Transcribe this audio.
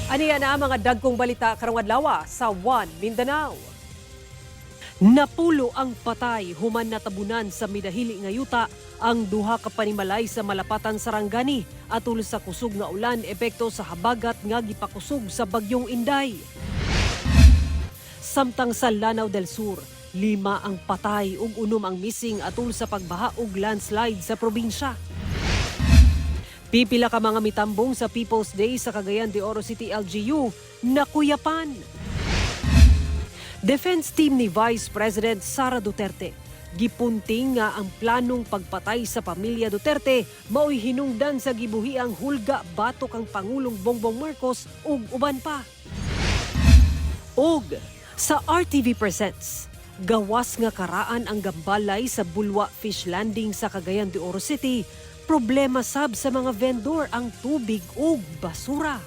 Aniya na mga dagkong balita karong adlaw sa One Mindanao. Napulo ang patay human natabunan sa midahili nga yuta ang duha ka panimalay sa Malapatan Sarangani atol sa kusog nga ulan epekto sa habagat nga gipakusog sa bagyong Inday. Samtang sa Lanao del Sur, 5 ang patay ug 6 ang missing atol sa pagbaha ug landslide sa probinsya. Pipila ka mga mitambong sa People's Day sa Cagayan de Oro City LGU nakuyapan. Defense team ni Vice President Sara Duterte gipunting nga ang planong pagpatay sa pamilya Duterte mao'y hinungdan sa gibuhiang hulga batok ang Pangulong Bongbong Marcos ug uban pa. Og sa RTV Presents, gawas nga karaan ang gambalay sa Bulwa Fish Landing sa Cagayan de Oro City, problema sab sa mga vendor ang tubig ug basura.